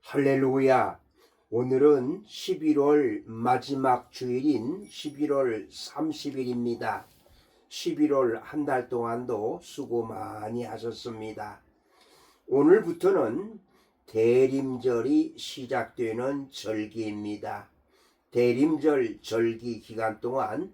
할렐루야. 오늘은 11월 마지막 주일인 11월 30일입니다. 11월 한 달 동안도 수고 많이 하셨습니다. 오늘부터는 대림절이 시작되는 절기입니다. 대림절 절기 기간 동안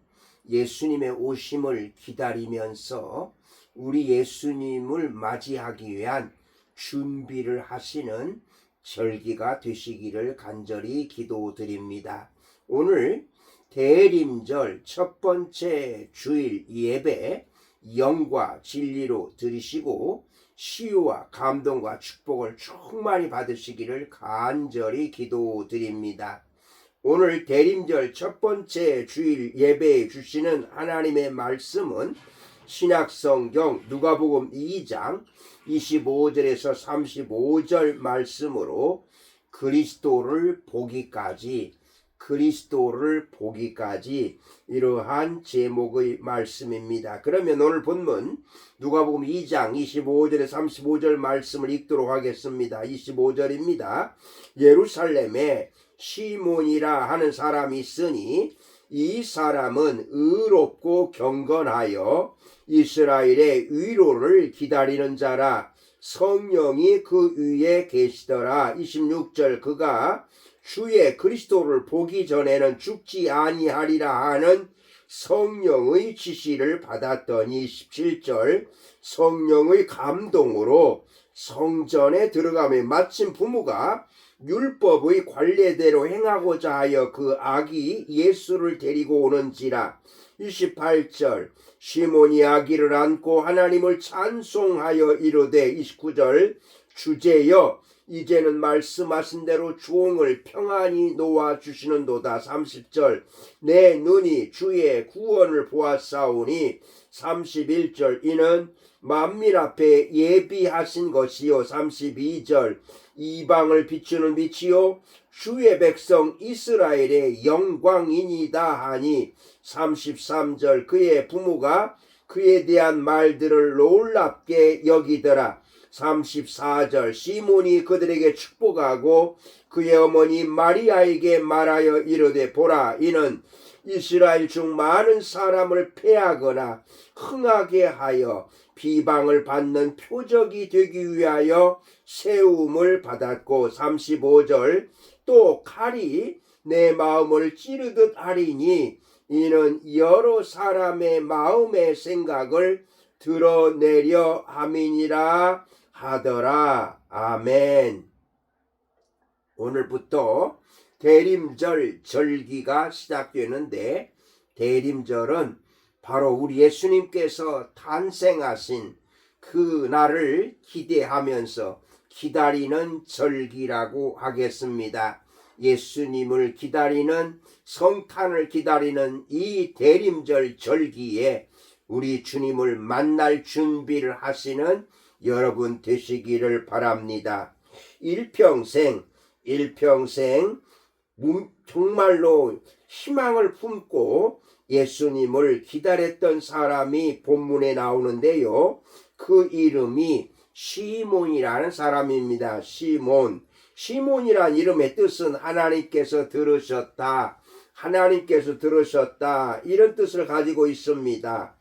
예수님의 오심을 기다리면서 우리 예수님을 맞이하기 위한 준비를 하시는 절기가 되시기를 간절히 기도드립니다. 오늘 대림절 첫 번째 주일 예배 영과 진리로 드리시고 치유와 감동과 축복을 충만히 받으시기를 간절히 기도드립니다. 오늘 대림절 첫 번째 주일 예배에 주시는 하나님의 말씀은 신약성경 누가복음 2장 25절에서 35절 말씀으로 그리스도를 보기까지 이러한 제목의 말씀입니다. 그러면 오늘 본문 누가복음 2장 25절에 35절 말씀을 읽도록 하겠습니다. 25절입니다. 예루살렘에 시몬이라 하는 사람이 있으니 이 사람은 의롭고 경건하여 이스라엘의 위로를 기다리는 자라. 성령이 그 위에 계시더라. 26절 그가 주의 그리스도를 보기 전에는 죽지 아니하리라 하는 성령의 지시를 받았더니 27절 성령의 감동으로 성전에 들어가며 마침 부모가 율법의 관례대로 행하고자 하여 그 아기 예수를 데리고 오는지라. 28절 시몬이 아기를 안고 하나님을 찬송하여 이르되 29절 주제여 이제는 말씀하신 대로 주홍을 평안히 놓아주시는도다. 30절 내 눈이 주의 구원을 보았사오니 31절 이는 만민 앞에 예비하신 것이요. 32절 이방을 비추는 빛이요 주의 백성 이스라엘의 영광이니이다 하니 33절 그의 부모가 그에 대한 말들을 놀랍게 여기더라. 34절 시몬이 그들에게 축복하고 그의 어머니 마리아에게 말하여 이르되 보라 이는 이스라엘 중 많은 사람을 패하거나 흥하게 하여 비방을 받는 표적이 되기 위하여 세움을 받았고 35절 또 칼이 내 마음을 찌르듯 하리니 이는 여러 사람의 마음의 생각을 드러내려 함이니라 하더라. 아멘. 오늘부터 대림절 절기가 시작되는데 대림절은 바로 우리 예수님께서 탄생하신 그 날을 기대하면서 기다리는 절기라고 하겠습니다. 예수님을 기다리는 성탄을 기다리는 이 대림절 절기에 우리 주님을 만날 준비를 하시는 여러분 되시기를 바랍니다. 일평생 정말로 희망을 품고 예수님을 기다렸던 사람이 본문에 나오는데요. 그 이름이 시몬이라는 사람입니다. 시몬이란 이름의 뜻은 하나님께서 들으셨다 이런 뜻을 가지고 있습니다.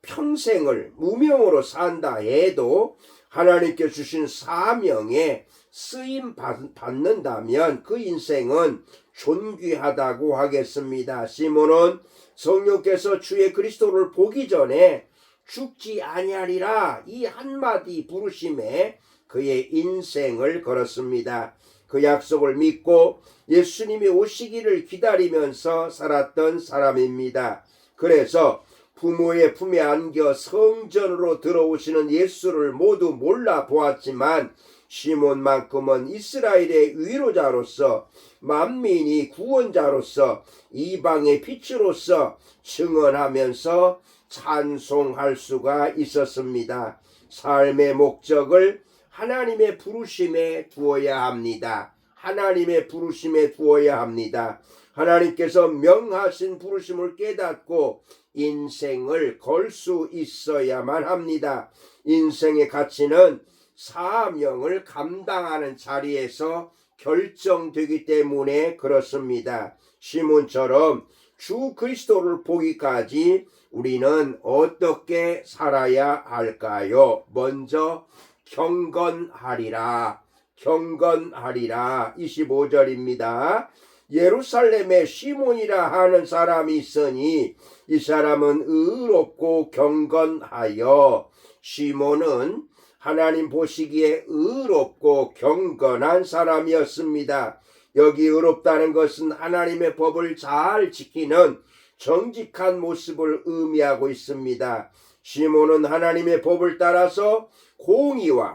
평생을 무명으로 산다 해도 하나님께 주신 사명에 쓰임 받는다면 그 인생은 존귀하다고 하겠습니다. 시몬은 성령께서 주의 그리스도를 보기 전에 죽지 아니하리라 이 한마디 부르심에 그의 인생을 걸었습니다. 그 약속을 믿고 예수님이 오시기를 기다리면서 살았던 사람입니다. 그래서 부모의 품에 안겨 성전으로 들어오시는 예수를 모두 몰라 보았지만 시몬만큼은 이스라엘의 위로자로서 만민이 구원자로서 이방의 빛으로서 증언하면서 찬송할 수가 있었습니다. 삶의 목적을 하나님의 부르심에 두어야 합니다. 하나님께서 명하신 부르심을 깨닫고 인생을 걸 수 있어야만 합니다. 인생의 가치는 사명을 감당하는 자리에서 결정되기 때문에 그렇습니다. 시몬처럼 주 그리스도를 보기까지 우리는 어떻게 살아야 할까요? 먼저 경건하리라. 경건하리라. 25절입니다. 예루살렘에 시몬이라 하는 사람이 있으니 이 사람은 의롭고 경건하여. 시몬은 하나님 보시기에 의롭고 경건한 사람이었습니다. 여기 의롭다는 것은 하나님의 법을 잘 지키는 정직한 모습을 의미하고 있습니다. 시몬은 하나님의 법을 따라서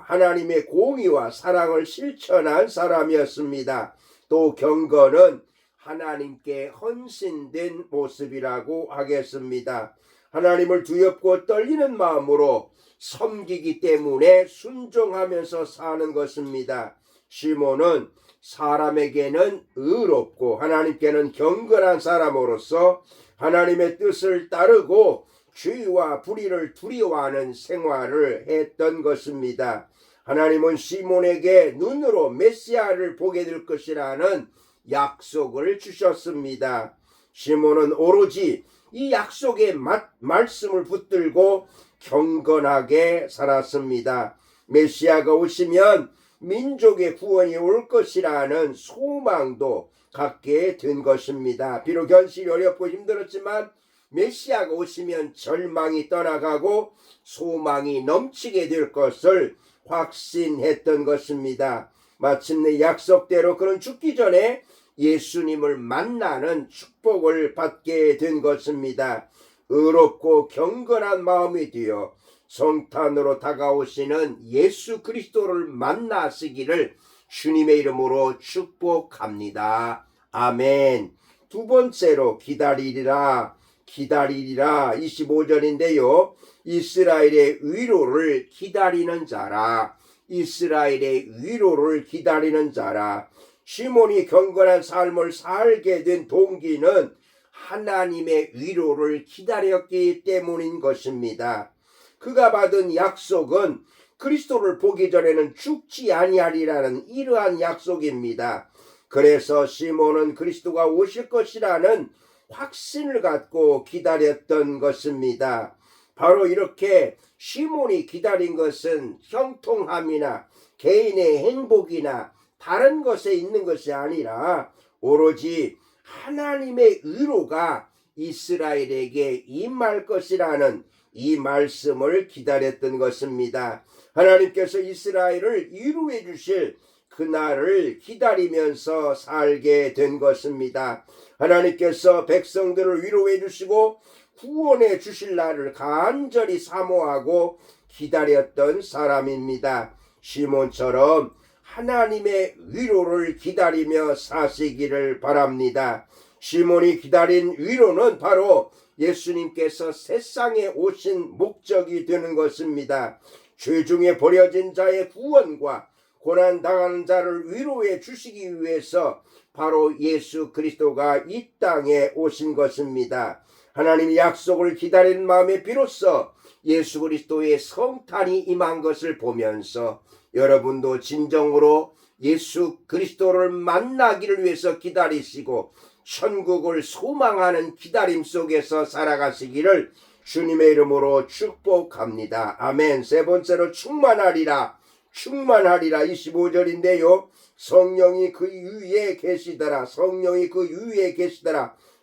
하나님의 공의와 사랑을 실천한 사람이었습니다. 또 경건은 하나님께 헌신된 모습이라고 하겠습니다. 하나님을 두렵고 떨리는 마음으로 섬기기 때문에 순종하면서 사는 것입니다. 시몬은 사람에게는 의롭고 하나님께는 경건한 사람으로서 하나님의 뜻을 따르고 죄와 불의를 두려워하는 생활을 했던 것입니다. 하나님은 시몬에게 눈으로 메시아를 보게 될 것이라는 약속을 주셨습니다. 시몬은 오로지 이 약속의 말씀을 붙들고 경건하게 살았습니다. 메시아가 오시면 민족의 구원이 올 것이라는 소망도 갖게 된 것입니다. 비록 현실이 어렵고 힘들었지만 메시아가 오시면 절망이 떠나가고 소망이 넘치게 될 것을 확신했던 것입니다. 마침내 약속대로 그는 죽기 전에 예수님을 만나는 축복을 받게 된 것입니다. 의롭고 경건한 마음이 되어 성탄으로 다가오시는 예수 그리스도를 만나시기를 주님의 이름으로 축복합니다. 아멘. 두 번째로 기다리리라 25절인데요. 이스라엘의 위로를 기다리는 자라. 이스라엘의 위로를 기다리는 자라. 시몬이 경건한 삶을 살게 된 동기는 하나님의 위로를 기다렸기 때문인 것입니다. 그가 받은 약속은 그리스도를 보기 전에는 죽지 아니하리라는 이러한 약속입니다. 그래서 시몬은 그리스도가 오실 것이라는 확신을 갖고 기다렸던 것입니다. 바로 이렇게 시몬이 기다린 것은 형통함이나 개인의 행복이나 다른 것에 있는 것이 아니라 오로지 하나님의 의로가 이스라엘에게 임할 것이라는 이 말씀을 기다렸던 것입니다. 하나님께서 이스라엘을 위로해 주실 그날을 기다리면서 살게 된 것입니다. 하나님께서 백성들을 위로해 주시고 구원해 주실 날을 간절히 사모하고 기다렸던 사람입니다. 시몬처럼 하나님의 위로를 기다리며 사시기를 바랍니다. 시몬이 기다린 위로는 바로 예수님께서 세상에 오신 목적이 되는 것입니다. 죄 중에 버려진 자의 구원과 고난당하는 자를 위로해 주시기 위해서 바로 예수 그리스도가 이 땅에 오신 것입니다. 하나님의 약속을 기다리는 마음에 비로소 예수 그리스도의 성탄이 임한 것을 보면서 여러분도 진정으로 예수 그리스도를 만나기를 위해서 기다리시고 천국을 소망하는 기다림 속에서 살아가시기를 주님의 이름으로 축복합니다. 아멘. 세 번째로 충만하리라 25절인데요. 성령이 그 위에 계시더라.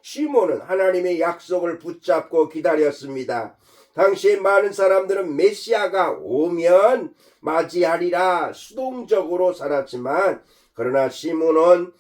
시몬은 하나님의 약속을 붙잡고 기다렸습니다. 당시에 많은 사람들은 메시아가 오면 맞이하리라 수동적으로 살았지만 그러나 시몬의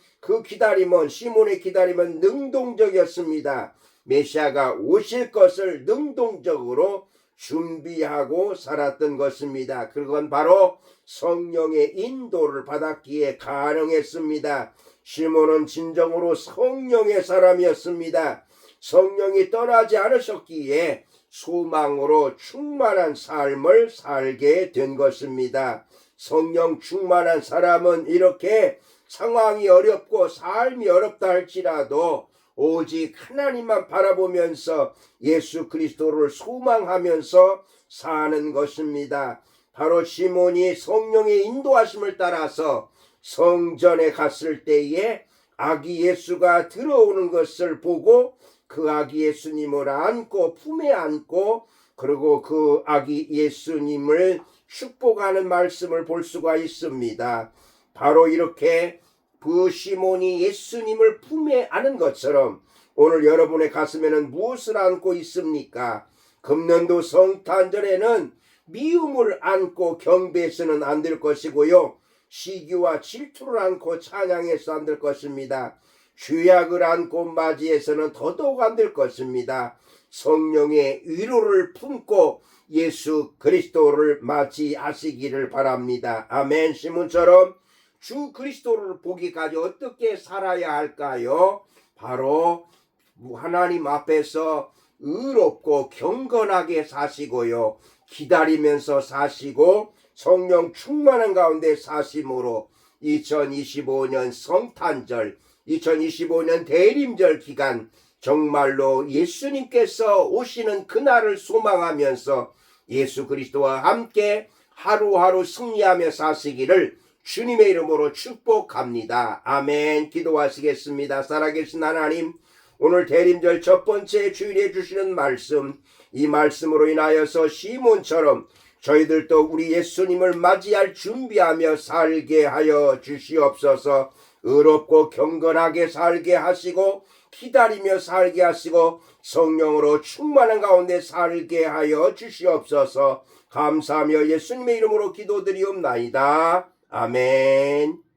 기다림은 능동적이었습니다. 메시아가 오실 것을 능동적으로 준비하고 살았던 것입니다. 그건 바로 성령의 인도를 받았기에 가능했습니다. 시몬은 진정으로 성령의 사람이었습니다. 성령이 떠나지 않으셨기에 소망으로 충만한 삶을 살게 된 것입니다. 성령 충만한 사람은 이렇게 상황이 어렵고 삶이 어렵다 할지라도 오직 하나님만 바라보면서 예수 그리스도를 소망하면서 사는 것입니다. 바로 시몬이 성령의 인도하심을 따라서 성전에 갔을 때에 아기 예수가 들어오는 것을 보고 그 아기 예수님을 안고 품에 안고 그리고 그 아기 예수님을 축복하는 말씀을 볼 수가 있습니다. 바로 이렇게 그 시몬이 예수님을 품에 안은 것처럼 오늘 여러분의 가슴에는 무엇을 안고 있습니까? 금년도 성탄절에는 미움을 안고 경배해서는 안 될 것이고요. 시기와 질투를 안고 찬양해서 안 될 것입니다. 죄악을 안고 맞이해서는 더더욱 안 될 것입니다. 성령의 위로를 품고 예수 그리스도를 맞이하시기를 바랍니다. 아멘. 시몬처럼 주 그리스도를 보기까지 어떻게 살아야 할까요? 바로 하나님 앞에서 의롭고 경건하게 사시고요. 기다리면서 사시고 성령 충만한 가운데 사심으로 2025년 성탄절, 2025년 대림절 기간 정말로 예수님께서 오시는 그날을 소망하면서 예수 그리스도와 함께 하루하루 승리하며 사시기를 주님의 이름으로 축복합니다. 아멘. 기도하시겠습니다. 살아계신 하나님, 오늘 대림절 첫 번째 주일에 주시는 말씀, 이 말씀으로 인하여서 시몬처럼 저희들도 우리 예수님을 맞이할 준비하며 살게 하여 주시옵소서. 의롭고 경건하게 살게 하시고 기다리며 살게 하시고 성령으로 충만한 가운데 살게 하여 주시옵소서. 감사하며 예수님의 이름으로 기도드리옵나이다. 아멘.